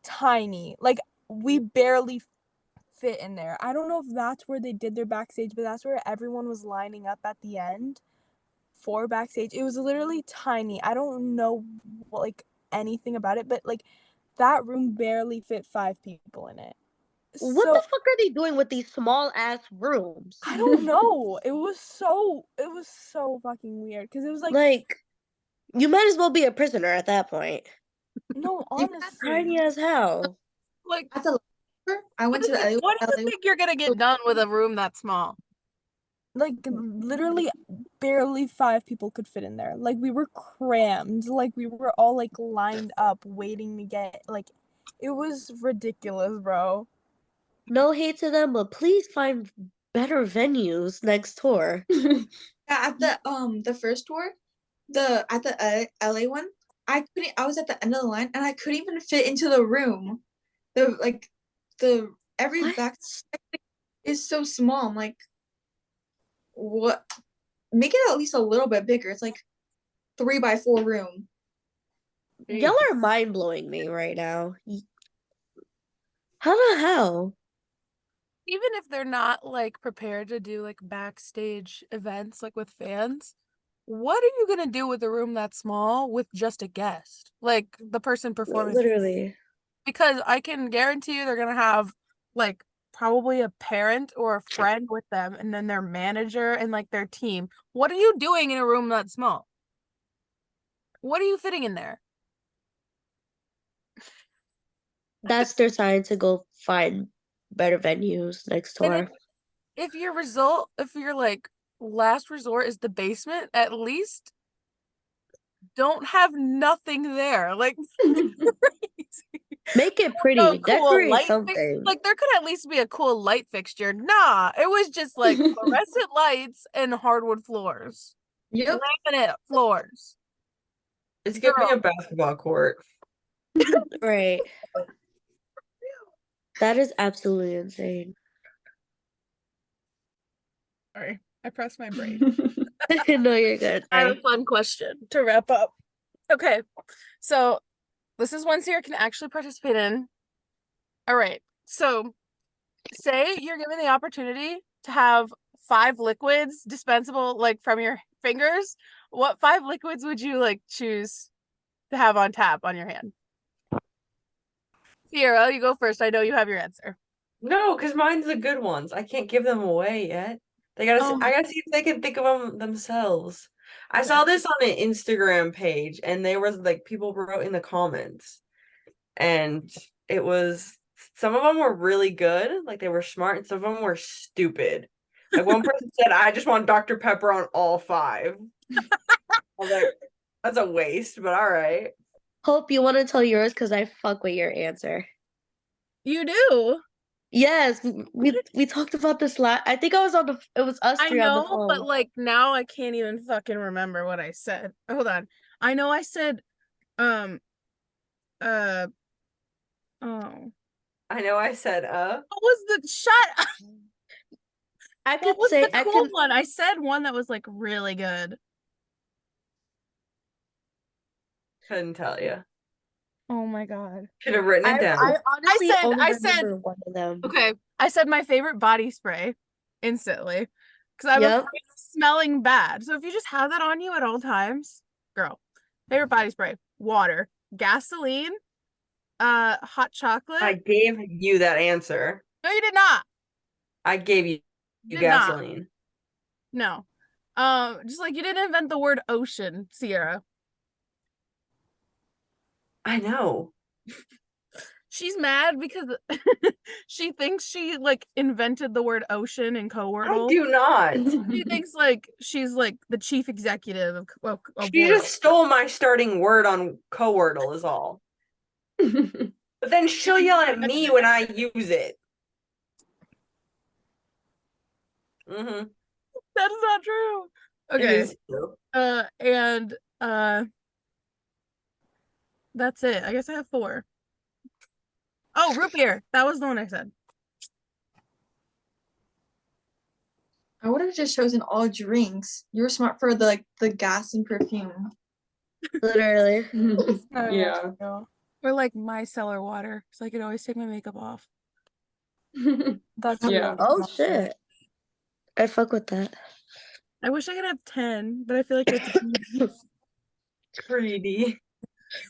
[SPEAKER 4] tiny. Like we barely fit in there. I don't know if that's where they did their backstage, but that's where everyone was lining up at the end for backstage. It was literally tiny. I don't know like anything about it, but like that room barely fit 5 people in it.
[SPEAKER 1] What
[SPEAKER 4] So
[SPEAKER 1] the fuck are they doing with these small ass rooms?
[SPEAKER 4] I don't know. It was so fucking weird because it was
[SPEAKER 1] Like, you might as well be a prisoner at that point.
[SPEAKER 4] no, honestly.
[SPEAKER 1] Tiny as hell.
[SPEAKER 2] Like,
[SPEAKER 5] At the I went to the
[SPEAKER 2] what do you
[SPEAKER 5] LA.
[SPEAKER 2] think you're gonna get done with a room that small?
[SPEAKER 4] Like literally barely 5 people could fit in there. Like we were crammed. Like we were all like lined up waiting to get like it was ridiculous, bro.
[SPEAKER 1] No hate to them, but please find better venues next tour.
[SPEAKER 5] Yeah, at the first tour, at the LA one, I was at the end of the line and I couldn't even fit into the room. Every
[SPEAKER 1] What?
[SPEAKER 5] back is so small. I'm like, what? Make it at least a little bit bigger. It's like 3x4 room.
[SPEAKER 1] Y'all are mind blowing me right now. How the hell?
[SPEAKER 2] Even if they're not like prepared to do like backstage events like with fans, what are you gonna do with a room that small with just a guest? Like the person performing.
[SPEAKER 1] Literally.
[SPEAKER 2] Because I can guarantee you they're gonna have like probably a parent or a friend with them and then their manager and like their team. What are you doing in a room that small? What are you fitting in there?
[SPEAKER 1] That's their sign to go find better venues next
[SPEAKER 2] And
[SPEAKER 1] tour.
[SPEAKER 2] if your like last resort is the basement, at least don't have nothing there. Like
[SPEAKER 1] Make it pretty.
[SPEAKER 2] cool
[SPEAKER 1] Decorate
[SPEAKER 2] light
[SPEAKER 1] something.
[SPEAKER 2] like there could at least be a cool light fixture. Nah, it was just like fluorescent lights and hardwood floors.
[SPEAKER 5] Yep.
[SPEAKER 2] Laminate floors.
[SPEAKER 6] It's giving a basketball court.
[SPEAKER 1] Right. That is absolutely insane.
[SPEAKER 2] Sorry, I pressed my brain.
[SPEAKER 1] No, you're good.
[SPEAKER 2] I have a fun question to wrap up. Okay, so this is one Sierra can actually participate in. All right, so say you're given the opportunity to have 5 liquids dispensable like from your fingers. What 5 liquids would you like choose to have on tap on your hand? Sierra, you go first. I know you have your answer.
[SPEAKER 6] No, because mine's the good ones. I can't give them away yet. They gotta. I gotta see if they can think of them themselves. I saw this on an Instagram page, and there was like people wrote in the comments, and it was some of them were really good, like they were smart, and some of them were stupid. Like one person said, "I just want Dr. Pepper on all 5." I was like, "That's a waste," but all right.
[SPEAKER 1] Hope you want to tell yours because I fuck with your answer.
[SPEAKER 2] You do.
[SPEAKER 1] Yes, we talked about this last. I think I was on the. It was us
[SPEAKER 2] I
[SPEAKER 1] three on the
[SPEAKER 2] know,
[SPEAKER 1] phone.
[SPEAKER 2] but like now I can't even fucking remember what I said. Hold on. I know I said, oh,
[SPEAKER 6] I know I said,
[SPEAKER 2] what was the shut up?
[SPEAKER 1] I
[SPEAKER 2] What
[SPEAKER 1] could
[SPEAKER 2] was
[SPEAKER 1] say
[SPEAKER 2] the
[SPEAKER 1] I
[SPEAKER 2] cool
[SPEAKER 1] could.
[SPEAKER 2] one? I said one that was like really good.
[SPEAKER 6] couldn't tell you.
[SPEAKER 2] Oh my god.
[SPEAKER 6] Should have written it down.
[SPEAKER 1] I honestly only
[SPEAKER 2] I said
[SPEAKER 1] remember one of them.
[SPEAKER 2] okay. I said my favorite body spray instantly because I'm
[SPEAKER 1] Yep.
[SPEAKER 2] afraid of smelling bad. So if you just have that on you at all times, girl, favorite body spray, water, gasoline, hot chocolate.
[SPEAKER 6] I gave you that answer.
[SPEAKER 2] No, you did not.
[SPEAKER 6] I gave you
[SPEAKER 2] Did
[SPEAKER 6] gasoline.
[SPEAKER 2] No. Just like you didn't invent the word ocean, Sierra.
[SPEAKER 6] I know.
[SPEAKER 2] She's mad because she thinks she like invented the word ocean in
[SPEAKER 6] I
[SPEAKER 2] co-wordle.
[SPEAKER 6] do not.
[SPEAKER 2] She thinks like she's like the chief executive of
[SPEAKER 6] She
[SPEAKER 2] Wordle.
[SPEAKER 6] just stole my starting word on co-wordle is all. But then she'll yell at me when I use it. Mm-hmm.
[SPEAKER 2] That is not true.
[SPEAKER 6] It
[SPEAKER 2] Okay.
[SPEAKER 6] is true.
[SPEAKER 2] And that's it. I guess I have 4. Oh, root beer. That was the one I said.
[SPEAKER 5] I would have just chosen all drinks. You were smart for the gas and perfume.
[SPEAKER 1] Literally.
[SPEAKER 3] Yeah.
[SPEAKER 2] Or like micellar water, so I could always take my makeup off. That's
[SPEAKER 3] Yeah.
[SPEAKER 1] Oh shit. I fuck with that.
[SPEAKER 2] I wish I could have 10, but I feel like that's
[SPEAKER 6] Greedy.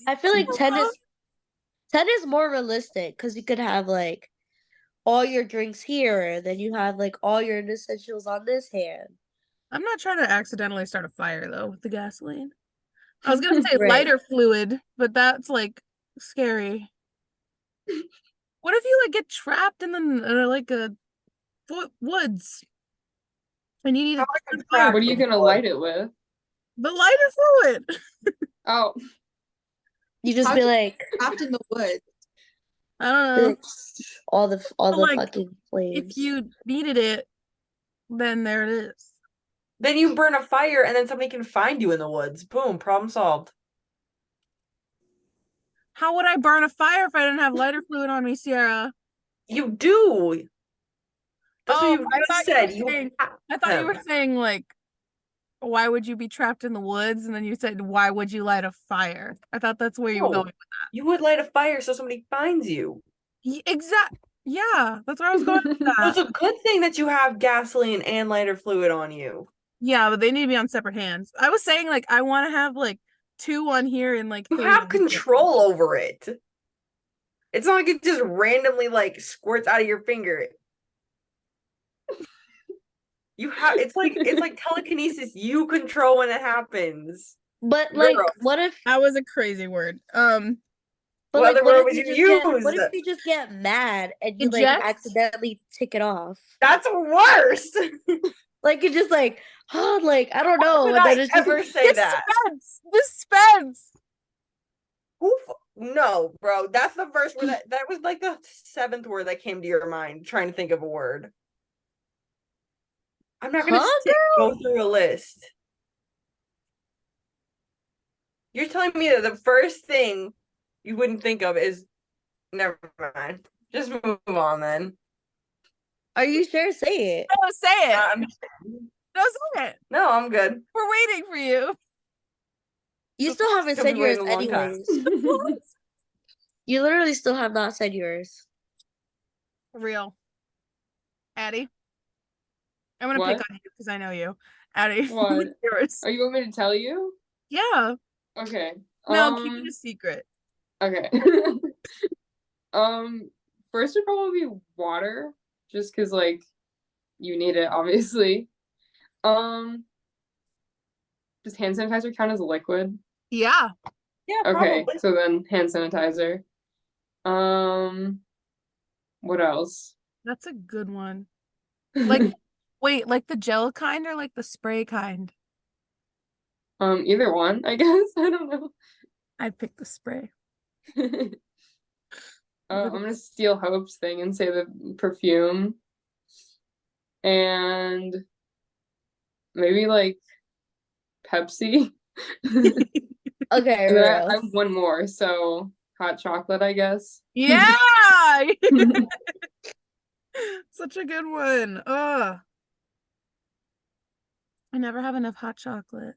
[SPEAKER 1] I feel like 10 is more realistic because you could have like all your drinks here, then you have like all your essentials on this hand.
[SPEAKER 2] I'm not trying to accidentally start a fire though with the gasoline. I was gonna say
[SPEAKER 1] Right.
[SPEAKER 2] lighter fluid, but that's like scary. What if you like get trapped in the like a woods and you need to
[SPEAKER 6] How
[SPEAKER 2] start a
[SPEAKER 6] crap.
[SPEAKER 2] fire?
[SPEAKER 3] What are you gonna light it with?
[SPEAKER 2] The lighter fluid.
[SPEAKER 3] Oh,
[SPEAKER 1] You just
[SPEAKER 5] How
[SPEAKER 1] be
[SPEAKER 5] do you-
[SPEAKER 1] like
[SPEAKER 5] Trapped in the woods.
[SPEAKER 2] I don't know.
[SPEAKER 1] all the
[SPEAKER 2] like,
[SPEAKER 1] fucking flames.
[SPEAKER 2] If you needed it, then there it is.
[SPEAKER 6] Then you burn a fire and then somebody can find you in the woods. Boom, problem solved.
[SPEAKER 2] How would I burn a fire if I didn't have lighter fluid on me, Sierra?
[SPEAKER 6] You do. That's what you
[SPEAKER 2] I
[SPEAKER 6] just
[SPEAKER 2] thought
[SPEAKER 6] said.
[SPEAKER 2] you were saying, I thought you were saying like, why would you be trapped in the woods? And then you said, why would you light a fire? I thought that's where you were
[SPEAKER 6] No.
[SPEAKER 2] going with
[SPEAKER 6] You would light a fire so somebody finds you.
[SPEAKER 2] that. Exact. Yeah, that's where I was going with
[SPEAKER 6] So it's
[SPEAKER 2] that.
[SPEAKER 6] a good thing that you have gasoline and lighter fluid on you.
[SPEAKER 2] Yeah, but they need to be on separate hands. I was saying like I want to have like 2 on here and like
[SPEAKER 6] You
[SPEAKER 2] 3
[SPEAKER 6] have
[SPEAKER 2] on here.
[SPEAKER 6] control over it. It's not like it just randomly like squirts out of your finger. You have it's like telekinesis. You control when it happens.
[SPEAKER 1] But like,
[SPEAKER 6] Girl.
[SPEAKER 1] what if?
[SPEAKER 2] That was a crazy word.
[SPEAKER 1] But
[SPEAKER 6] What
[SPEAKER 1] like,
[SPEAKER 6] other
[SPEAKER 1] what
[SPEAKER 6] word
[SPEAKER 1] if
[SPEAKER 6] would
[SPEAKER 1] you
[SPEAKER 6] you
[SPEAKER 1] just get?
[SPEAKER 6] use?
[SPEAKER 1] What if you just get mad and you like
[SPEAKER 2] Eject?
[SPEAKER 1] accidentally tick it off?
[SPEAKER 6] That's worse.
[SPEAKER 1] Like you just like, oh, like I don't know.
[SPEAKER 6] Would
[SPEAKER 1] And
[SPEAKER 6] I
[SPEAKER 1] then it's just
[SPEAKER 6] ever say that?
[SPEAKER 2] Dispense.
[SPEAKER 6] No, bro. That's the first word that was like the 7th word that came to your mind. Trying to think of a word. I'm not gonna go through a list. You're telling me that the first thing you wouldn't think of is never mind. Just move on then.
[SPEAKER 1] Are you sure? Say it.
[SPEAKER 2] No, say it.
[SPEAKER 6] Um,
[SPEAKER 2] No, say it.
[SPEAKER 6] no, I'm good.
[SPEAKER 2] We're waiting for you.
[SPEAKER 1] You still haven't
[SPEAKER 6] Still
[SPEAKER 1] said
[SPEAKER 6] be
[SPEAKER 1] yours
[SPEAKER 6] waiting a long time.
[SPEAKER 1] anyways. You literally still have not said yours.
[SPEAKER 2] Real. Addie. I'm gonna
[SPEAKER 3] What?
[SPEAKER 2] pick on you because I know you. Addie.
[SPEAKER 3] What?
[SPEAKER 2] Yours.
[SPEAKER 3] Oh, you want me to tell you?
[SPEAKER 2] Yeah.
[SPEAKER 3] Okay.
[SPEAKER 2] No, keep it a secret.
[SPEAKER 3] Okay. First would probably be water, just because like you need it, obviously. does hand sanitizer count as a liquid?
[SPEAKER 2] Yeah.
[SPEAKER 6] Yeah,
[SPEAKER 3] Okay,
[SPEAKER 6] probably.
[SPEAKER 3] so then hand sanitizer. What else?
[SPEAKER 2] That's a good one. Like, wait, like the gel kind or like the spray kind?
[SPEAKER 3] Either one, I guess. I don't know.
[SPEAKER 2] I'd pick the spray.
[SPEAKER 3] I'm gonna steal Hope's thing and say the perfume. And maybe like Pepsi.
[SPEAKER 1] Okay,
[SPEAKER 3] And then I
[SPEAKER 1] Rose.
[SPEAKER 3] have one more, so hot chocolate, I guess.
[SPEAKER 2] Yeah. Such a good one. Ugh. I never have enough hot chocolate.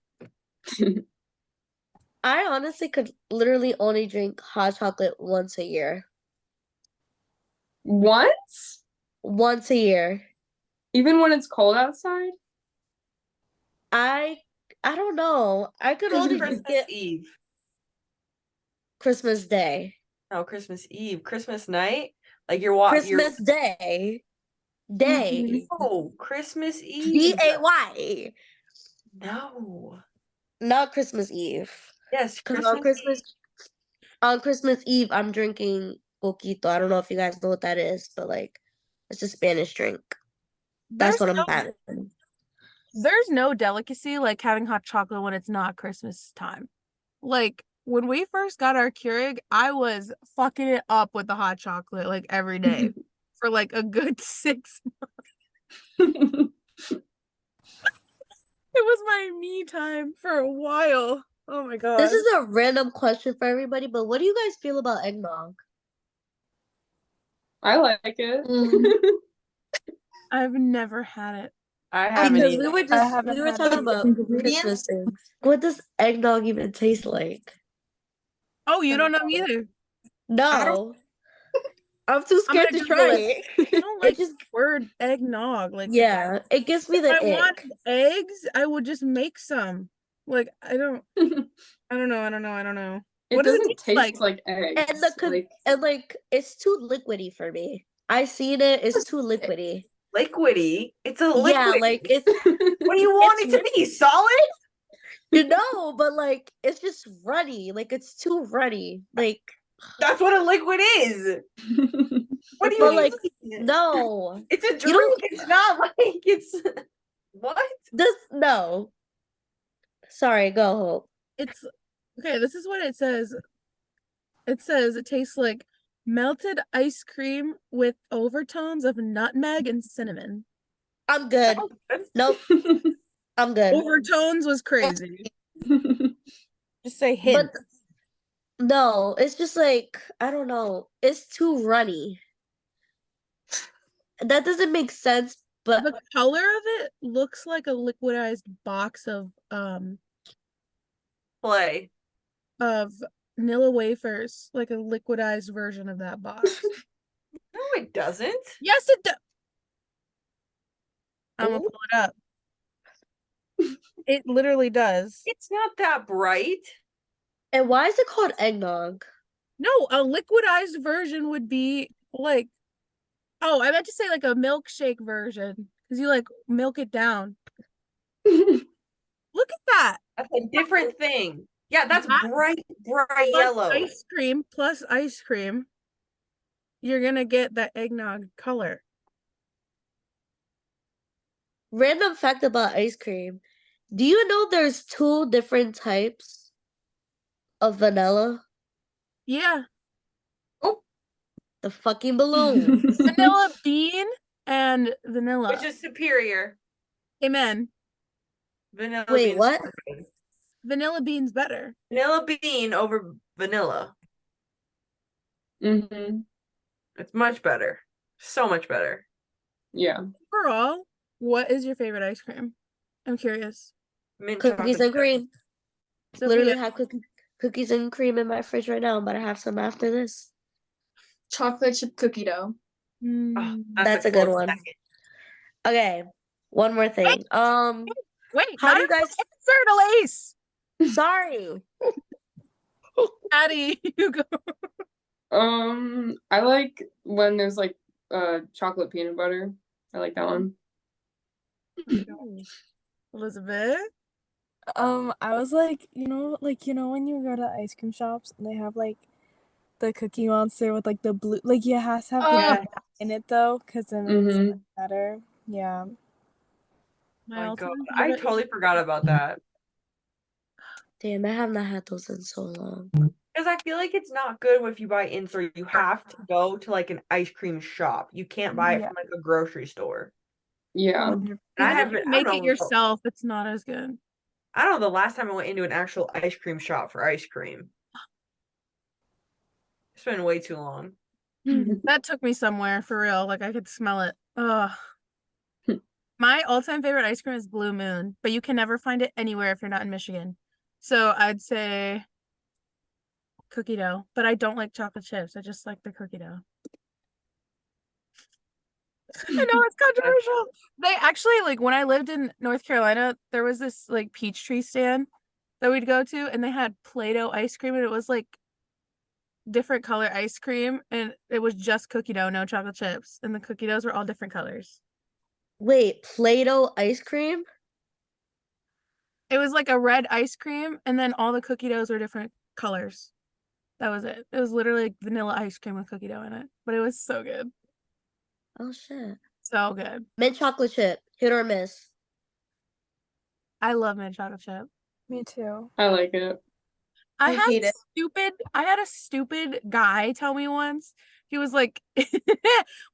[SPEAKER 1] I honestly could literally only drink hot chocolate once a year.
[SPEAKER 3] What?
[SPEAKER 1] Once a year.
[SPEAKER 3] Even when it's cold outside?
[SPEAKER 1] I don't know. I could only drink
[SPEAKER 6] Christmas
[SPEAKER 1] it
[SPEAKER 6] Eve.
[SPEAKER 1] Christmas Day.
[SPEAKER 6] No, Christmas Eve. Christmas night. Like you're watching.
[SPEAKER 1] Christmas Day. Day.
[SPEAKER 6] No, Christmas Eve.
[SPEAKER 1] Day.
[SPEAKER 6] No.
[SPEAKER 1] Not Christmas Eve.
[SPEAKER 6] Yes,
[SPEAKER 1] Because
[SPEAKER 6] Christmas Eve.
[SPEAKER 1] on Christmas Eve I'm drinking coquito. I don't know if you guys know what that is, but like it's a Spanish drink. That's
[SPEAKER 2] There's
[SPEAKER 1] what I'm
[SPEAKER 2] no,
[SPEAKER 1] having.
[SPEAKER 2] there's no delicacy like having hot chocolate when it's not Christmas time. Like when we first got our Keurig, I was fucking it up with the hot chocolate like every day for like a good 6 months. It was my me time for a while. Oh my god.
[SPEAKER 1] This is a random question for everybody, but what do you guys feel about eggnog?
[SPEAKER 3] I like it.
[SPEAKER 2] I've never had it.
[SPEAKER 6] I haven't
[SPEAKER 1] Because
[SPEAKER 6] either.
[SPEAKER 1] we were talking about Christmas things. What does eggnog even taste like?
[SPEAKER 2] Oh, you don't know either.
[SPEAKER 1] No. I'm too
[SPEAKER 2] I'm
[SPEAKER 1] scared
[SPEAKER 2] gonna
[SPEAKER 1] to
[SPEAKER 2] Google
[SPEAKER 1] try
[SPEAKER 2] it.
[SPEAKER 1] it.
[SPEAKER 2] I don't like the word eggnog. Like,
[SPEAKER 1] Yeah, it gives me
[SPEAKER 2] if
[SPEAKER 1] the
[SPEAKER 2] I want
[SPEAKER 1] ick.
[SPEAKER 2] eggs, I would just make some. Like, I don't know.
[SPEAKER 3] It
[SPEAKER 2] What does it
[SPEAKER 3] doesn't taste like eggs.
[SPEAKER 1] And like it's too liquidy for me. I seen it, it's too liquidy.
[SPEAKER 6] Liquidy. It's a liquid.
[SPEAKER 1] Yeah, like it's
[SPEAKER 6] What do you want it to be? Solid?
[SPEAKER 1] you know, but like it's just runny. Like it's too runny. Like
[SPEAKER 6] That's what a liquid is. What do
[SPEAKER 1] but
[SPEAKER 6] you
[SPEAKER 1] like
[SPEAKER 6] mean?
[SPEAKER 1] no.
[SPEAKER 6] It's a
[SPEAKER 1] You
[SPEAKER 6] drink.
[SPEAKER 1] don't
[SPEAKER 6] It's not like it's what?
[SPEAKER 1] this no. Sorry, go Hope.
[SPEAKER 2] It's okay. This is what it says. It says it tastes like melted ice cream with overtones of nutmeg and cinnamon.
[SPEAKER 1] I'm good. Nope, I'm good.
[SPEAKER 2] Overtones was crazy. Just say
[SPEAKER 1] But
[SPEAKER 2] hint.
[SPEAKER 1] no, it's just like I don't know. It's too runny. That doesn't make sense, but
[SPEAKER 2] The color of it looks like a liquidized box of
[SPEAKER 6] Play.
[SPEAKER 2] vanilla wafers, like a liquidized version of that box.
[SPEAKER 6] No, it doesn't.
[SPEAKER 2] Yes, it does. I'm gonna
[SPEAKER 1] Ooh.
[SPEAKER 2] pull it up. It literally does.
[SPEAKER 6] It's not that bright.
[SPEAKER 1] and why is it called eggnog?
[SPEAKER 2] No, a liquidized version would be like, oh, I meant to say like a milkshake version because you like milk it down. Look at that.
[SPEAKER 6] That's a different thing. Yeah, that's
[SPEAKER 2] That
[SPEAKER 6] bright
[SPEAKER 2] Plus
[SPEAKER 6] yellow.
[SPEAKER 2] ice cream plus ice cream. You're gonna get that eggnog color.
[SPEAKER 1] Random fact about ice cream. Do you know there's 2 different types of vanilla?
[SPEAKER 2] Yeah.
[SPEAKER 1] The fucking balloon.
[SPEAKER 2] Vanilla bean and vanilla.
[SPEAKER 6] Which is superior.
[SPEAKER 2] Amen.
[SPEAKER 6] Vanilla
[SPEAKER 1] Wait,
[SPEAKER 6] bean is
[SPEAKER 1] what?
[SPEAKER 6] good.
[SPEAKER 2] Vanilla bean's better.
[SPEAKER 6] Vanilla bean over vanilla.
[SPEAKER 3] Mm-hmm.
[SPEAKER 6] It's much better. So much better.
[SPEAKER 3] Yeah.
[SPEAKER 2] Overall, what is your favorite ice cream? I'm curious.
[SPEAKER 6] Mint
[SPEAKER 1] Cookies
[SPEAKER 6] chocolate
[SPEAKER 1] and cream.
[SPEAKER 2] Sophia,
[SPEAKER 1] Literally have cookies and cream in my fridge right now. I'm about to have some after this.
[SPEAKER 5] Chocolate chip cookie dough.
[SPEAKER 6] Oh,
[SPEAKER 1] That's a good
[SPEAKER 6] close
[SPEAKER 1] one.
[SPEAKER 6] second.
[SPEAKER 1] Okay, one more thing.
[SPEAKER 2] wait,
[SPEAKER 1] How
[SPEAKER 2] not
[SPEAKER 1] do you guys?
[SPEAKER 2] answer, Elise.
[SPEAKER 1] Sorry.
[SPEAKER 2] Addie, you go.
[SPEAKER 3] I like when there's like chocolate peanut butter. I like that one.
[SPEAKER 2] Elizabeth.
[SPEAKER 4] I was like, when you go to ice cream shops and they have like the Cookie Monster with like the blue, like it has to have the
[SPEAKER 2] Oh,
[SPEAKER 4] blue in it though, because then it's
[SPEAKER 3] Mm-hmm.
[SPEAKER 4] like, better. Yeah.
[SPEAKER 2] my
[SPEAKER 6] My God,
[SPEAKER 2] ultimate
[SPEAKER 6] I
[SPEAKER 2] favorite.
[SPEAKER 6] totally forgot about that.
[SPEAKER 1] Damn, I have not had those in so long.
[SPEAKER 6] Because I feel like it's not good if you buy in-store. You have to go to like an ice cream shop. You can't buy it
[SPEAKER 4] Yeah.
[SPEAKER 6] from like a grocery store.
[SPEAKER 3] Yeah.
[SPEAKER 4] 100%.
[SPEAKER 6] And I
[SPEAKER 2] Even if
[SPEAKER 6] haven't.
[SPEAKER 2] you
[SPEAKER 6] I
[SPEAKER 2] make
[SPEAKER 6] don't
[SPEAKER 2] it
[SPEAKER 6] know.
[SPEAKER 2] yourself, it's not as good.
[SPEAKER 6] I don't know the last time I went into an actual ice cream shop for ice cream. It's been way too long.
[SPEAKER 2] That took me somewhere for real. Like I could smell it. Ugh. My all-time favorite ice cream is Blue Moon, but you can never find it anywhere if you're not in Michigan. So I'd say cookie dough, but I don't like chocolate chips. I just like the cookie dough. I know it's controversial. They actually, like, when I lived in North Carolina, there was this like peach tree stand that we'd go to, and they had Play-Doh ice cream, and it was like different color ice cream, and it was just cookie dough, no chocolate chips, and the cookie doughs were all different colors.
[SPEAKER 1] Wait, Play-Doh ice cream?
[SPEAKER 2] It was like a red ice cream, and then all the cookie doughs were different colors. That was it. It was literally like vanilla ice cream with cookie dough in it, but it was so good.
[SPEAKER 1] Oh shit.
[SPEAKER 2] So good.
[SPEAKER 1] Mint chocolate chip, hit or miss.
[SPEAKER 2] I love mint chocolate chip.
[SPEAKER 4] Me too.
[SPEAKER 3] I like it.
[SPEAKER 2] I
[SPEAKER 5] hate it.
[SPEAKER 2] I had a stupid guy tell me once. He was like, we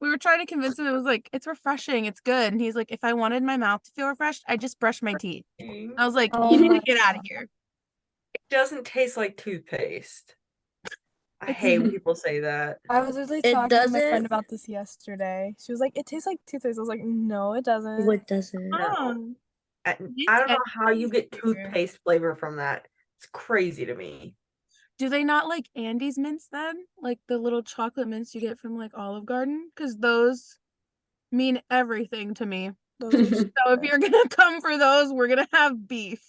[SPEAKER 2] were trying to convince him, it was like, it's refreshing, it's good. And he's like, if I wanted my mouth to feel refreshed, I just brush my teeth. I was like,
[SPEAKER 4] Oh
[SPEAKER 2] you need
[SPEAKER 4] my
[SPEAKER 2] to get out of here.
[SPEAKER 6] It doesn't taste like toothpaste. I
[SPEAKER 2] It's-
[SPEAKER 6] hate when people say that.
[SPEAKER 4] I was literally
[SPEAKER 1] It
[SPEAKER 4] talking to my friend
[SPEAKER 1] doesn't.
[SPEAKER 4] about this yesterday. She was like, "It tastes like toothpaste." I was like, "No, it doesn't."
[SPEAKER 1] What doesn't?
[SPEAKER 6] No. I
[SPEAKER 2] Mint
[SPEAKER 6] don't know
[SPEAKER 2] and
[SPEAKER 6] how you get
[SPEAKER 2] flavor.
[SPEAKER 6] toothpaste flavor from that. It's crazy to me.
[SPEAKER 2] Do they not like Andes mints then? Like the little chocolate mints you get from like Olive Garden? Because those mean everything to me.
[SPEAKER 4] Those are so
[SPEAKER 2] So if
[SPEAKER 4] good.
[SPEAKER 2] you're gonna come for those, we're gonna have beef.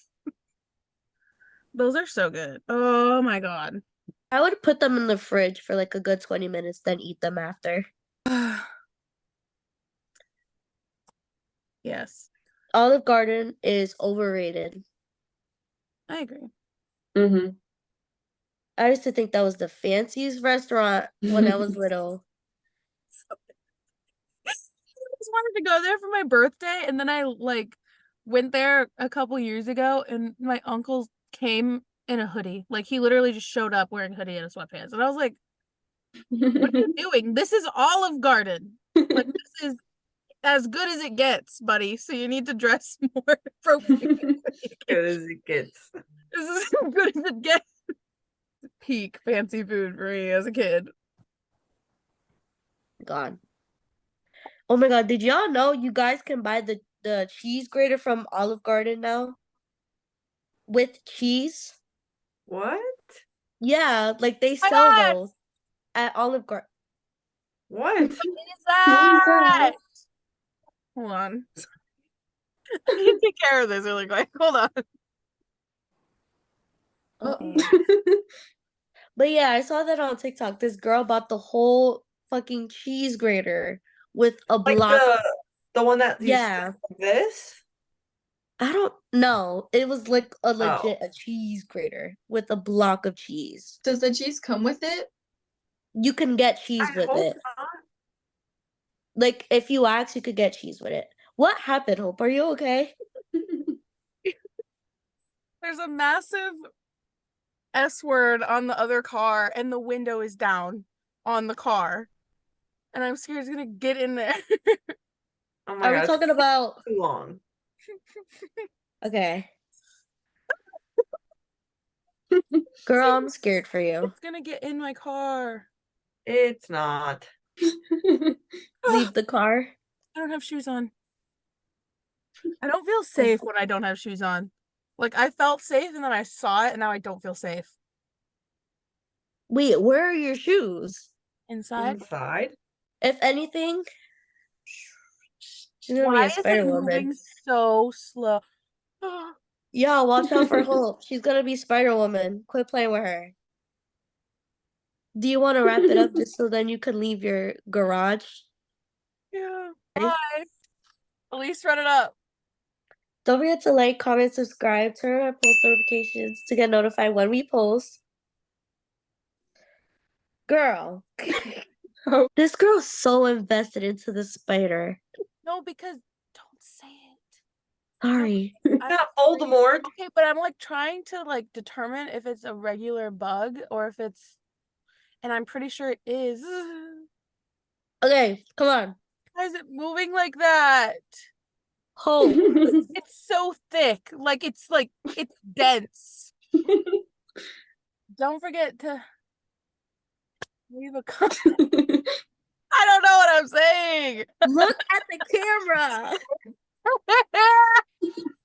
[SPEAKER 2] Those are so good. Oh my god.
[SPEAKER 1] I would put them in the fridge for like a good 20 minutes, then eat them after.
[SPEAKER 2] Yes,
[SPEAKER 1] Olive Garden is overrated.
[SPEAKER 2] I agree.
[SPEAKER 3] Mm-hmm.
[SPEAKER 1] I used to think that was the fanciest restaurant when I was little.
[SPEAKER 2] I just wanted to go there for my birthday, and then I like went there a couple years ago, and my uncle came in a hoodie. Like he literally just showed up wearing a hoodie and sweatpants, and I was like, "What are you doing? This is Olive Garden. Like this is as good as it gets, buddy. So you need to dress more appropriately."
[SPEAKER 6] Good as it gets.
[SPEAKER 2] This is as good as it gets. Peak fancy food for me as a kid.
[SPEAKER 1] God. Oh my God, did y'all know you guys can buy the cheese grater from Olive Garden now? With cheese?
[SPEAKER 6] What?
[SPEAKER 1] Yeah, like they
[SPEAKER 2] My
[SPEAKER 1] sell
[SPEAKER 2] God!
[SPEAKER 1] those at Olive Garden.
[SPEAKER 6] What?
[SPEAKER 2] What is
[SPEAKER 3] What is
[SPEAKER 2] that?
[SPEAKER 3] that?
[SPEAKER 2] Hold on. I need to take care of this really quick. Hold on.
[SPEAKER 1] But yeah, I saw that on TikTok. This girl bought the whole fucking cheese grater with a
[SPEAKER 6] Like
[SPEAKER 1] block.
[SPEAKER 6] the one that you
[SPEAKER 1] Yeah.
[SPEAKER 6] stick like this?
[SPEAKER 1] I don't know. It was like a
[SPEAKER 6] Oh.
[SPEAKER 1] legit a cheese grater with a block of cheese.
[SPEAKER 5] Does the cheese come with it?
[SPEAKER 1] You can get cheese
[SPEAKER 6] I
[SPEAKER 1] with
[SPEAKER 6] hope
[SPEAKER 1] it.
[SPEAKER 6] not.
[SPEAKER 1] Like if you ask, you could get cheese with it. What happened, Hope? Are you okay?
[SPEAKER 2] There's a massive S word on the other car, and the window is down on the car. And I'm scared it's gonna get in there.
[SPEAKER 6] Oh my
[SPEAKER 1] Are we
[SPEAKER 6] God,
[SPEAKER 1] talking
[SPEAKER 6] it's
[SPEAKER 1] about
[SPEAKER 6] too long.
[SPEAKER 1] okay. Girl, I'm scared for you.
[SPEAKER 2] It's gonna get in my car.
[SPEAKER 6] It's not.
[SPEAKER 1] Leave the car.
[SPEAKER 2] I don't have shoes on. I don't feel safe when I don't have shoes on. Like I felt safe and then I saw it and now I don't feel safe.
[SPEAKER 1] Wait, where are your shoes?
[SPEAKER 2] Inside?
[SPEAKER 6] Inside?
[SPEAKER 1] If anything, she's gonna be
[SPEAKER 2] Why
[SPEAKER 1] a
[SPEAKER 2] is
[SPEAKER 1] Spider
[SPEAKER 2] it
[SPEAKER 1] Woman.
[SPEAKER 2] moving so slow?
[SPEAKER 1] Yo, watch out for Hope. She's gonna be Spider Woman. Quit playing with her. Do you want to wrap it up just so then you can leave your garage?
[SPEAKER 2] Yeah. Bye. At least run it up.
[SPEAKER 1] Don't forget to like, comment, subscribe, turn on post notifications to get notified when we post. Girl.
[SPEAKER 3] Oh.
[SPEAKER 1] This girl's so invested into the spider.
[SPEAKER 2] No, because don't say it.
[SPEAKER 1] Sorry.
[SPEAKER 6] Not Voldemort.
[SPEAKER 2] Okay, but I'm like trying to like determine if it's a regular bug or if it's, and I'm pretty sure it is.
[SPEAKER 1] Okay, come on.
[SPEAKER 2] Why is it moving like that?
[SPEAKER 1] Hope.
[SPEAKER 2] It's so thick. Like it's dense. Don't forget to leave a comment. I don't know what I'm saying.
[SPEAKER 1] Look at the camera.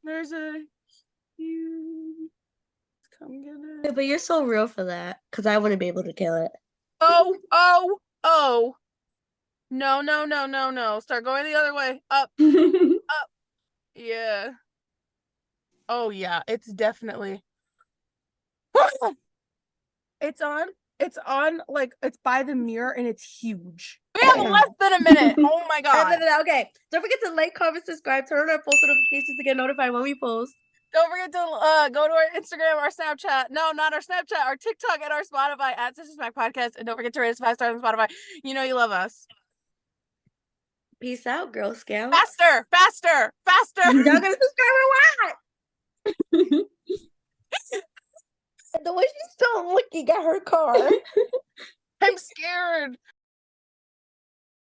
[SPEAKER 2] There's a huge. Come get it.
[SPEAKER 1] But you're so real for that, because I wouldn't be able to kill it.
[SPEAKER 2] Oh. No. Start going the other way. Up. Yeah. Oh yeah, it's definitely. It's on like it's by the mirror and it's huge. We have less than a minute. Oh my god.
[SPEAKER 1] Okay. Don't forget to like, comment, subscribe, turn on post notifications to get notified when we post.
[SPEAKER 2] Don't forget to go to our Instagram, our Snapchat. No, not our Snapchat, our TikTok, and our Spotify at Sisters Smack Podcast. And don't forget to rate us 5 stars on Spotify. You know you love us.
[SPEAKER 1] Peace out, Girl Scout.
[SPEAKER 2] Faster.
[SPEAKER 1] Y'all gonna subscribe or what? The way she's still looking at her car.
[SPEAKER 2] I'm scared.